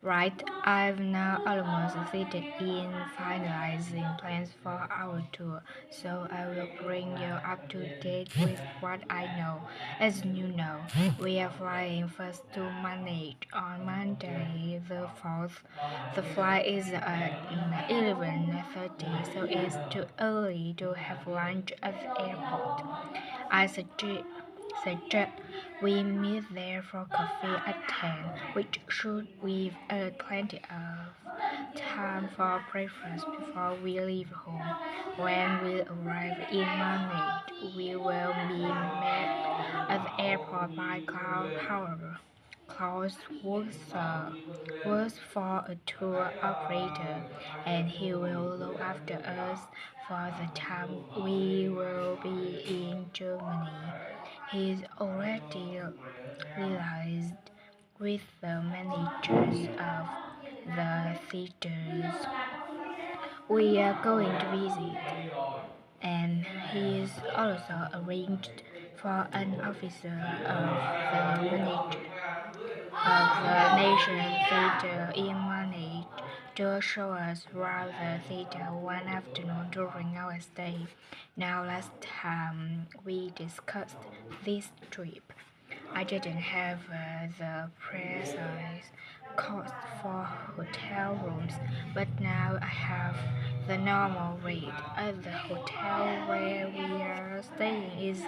Right, I've now almost succeeded in finalizing plans for our tour, so I will bring you up to date with what I know. As you know, we are flying first to Manage on Monday the 4th. The flight is at 11:30, so it's too early to have lunch at the airport. I suggest we meet there for coffee at 10, which should leave plenty of time for breakfast before we leave home. When we arrive in Manila, we will be met at the airport by Cloud Power. Klaus works for a tour operator, and he will look after us for the time we will be in Germany. He's already realized with the managers of the theaters we are going to visit, and he's also arranged for an officer of the manager of the Nation Theatre in Manage to show us around the theatre one afternoon during our stay. Now, last time we discussed this trip, I didn't have the precise cost for hotel rooms, but now I have the normal rate at the hotel where we are staying is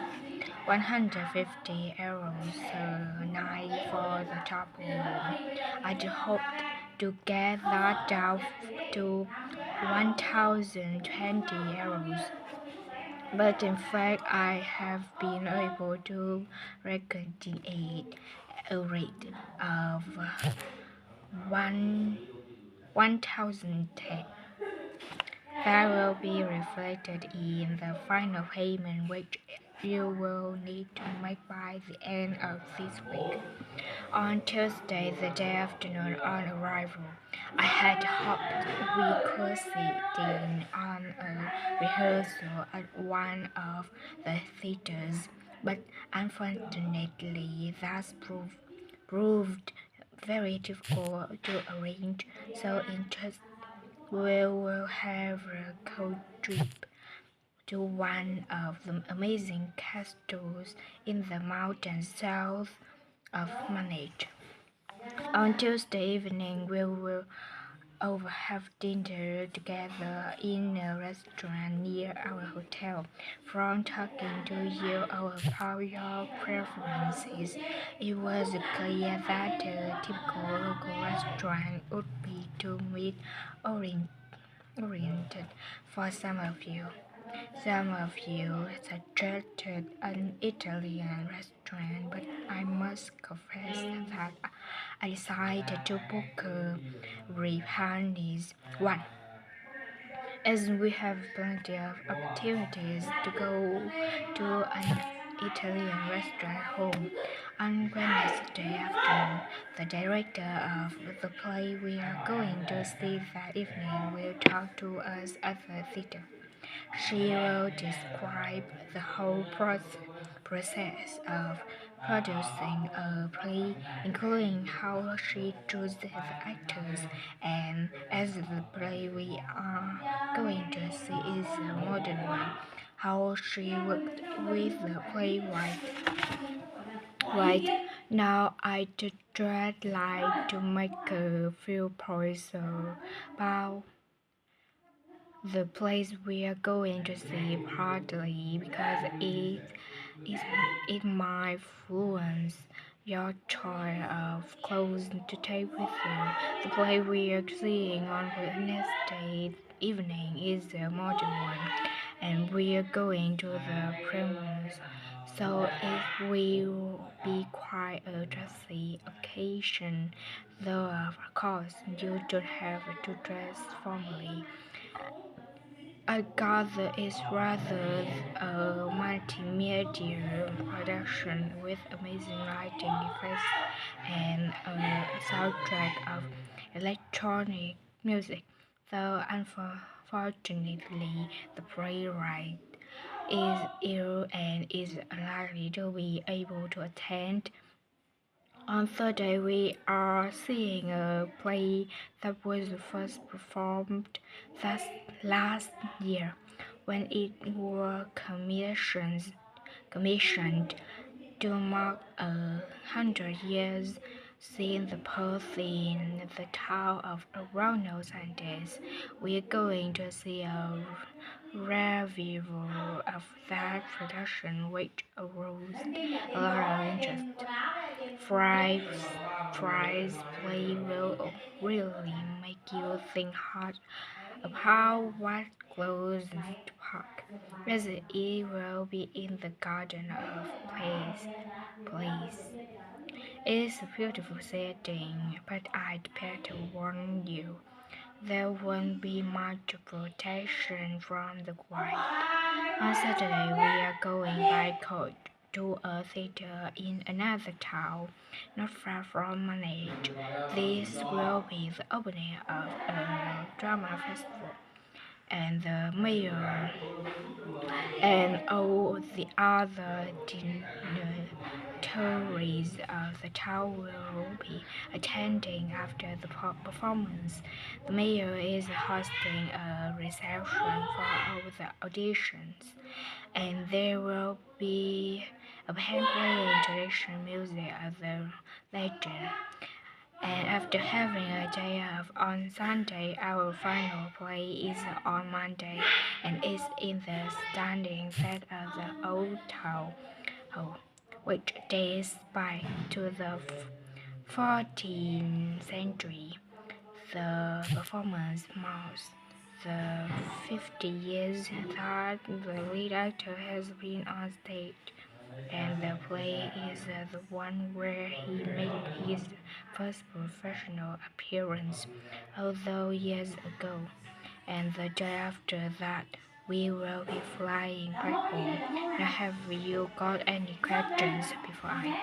150 euros a night for the top room. I'd hoped to get that down to 1020 euros, but in fact I have been able to negotiate a rate of 1 1010. That will be reflected in the final payment, which you will need to make by the end of this week. On Tuesday, the day afternoon on arrival, I had hoped we could sit in on a rehearsal at one of the theaters, but unfortunately, proved very difficult to arrange. So instead, we will have a cold trip to one of the amazing castles in the mountains south of Manage. On Tuesday evening, we will over have dinner together in a restaurant near our hotel. From talking to you about your preferences, it was clear that a typical local restaurant would be too meat oriented for some of you. Some of you suggested an Italian restaurant, but I must confess that I decided to book a Japanese one, as we have plenty of opportunities to go to an Italian restaurant home. On Wednesday afternoon, the director of the play we are going to see that evening will talk to us at the theater. She will describe the whole process of producing a play, including how she chooses the actors, and as the play we are going to see is a modern one, how she worked with the playwright. Right now, I just like to make a few points about the place we are going to see, partly because is it might influence your choice of clothes to take with you. The play we are seeing on Wednesday evening is a modern one, and we are going to the premieres, so it will be quite a dressy occasion, though of course you don't have to dress formally. I gather it's rather a multimedia production with amazing lighting effects and a soundtrack of electronic music, though unfortunately the playwright is ill and is unlikely to be able to attend. On Thursday, we are seeing a play that was first performed last year when it was commissioned to mark 100 years since the birth in the town of Ronald Sanders. We are going to see a revival of that production, which aroused a lot of interest. Fry's play will really make you think hard about what clothes to pack, as it will be in the Garden of Place. It's a beautiful setting, but I'd better warn you, there won't be much protection from the wild. On Saturday, we are going by coach to a theater in another town, not far from Manage. This will be the opening of a drama festival, and the mayor and all the other dignitaries of the town will be attending after the performance. The mayor is hosting a reception for all the auditions, and there will be a band playing traditional music at the later. And after having a day off on Sunday, our final play is on Monday and is in the standing set of the old town hall, which dates back to the 14th century. The performance marks the 50 years that the lead actor has been on stage, and the play is the one where he made his first professional appearance, although years ago. And the day after that, we will be flying back home. Now, have you got any questions before I?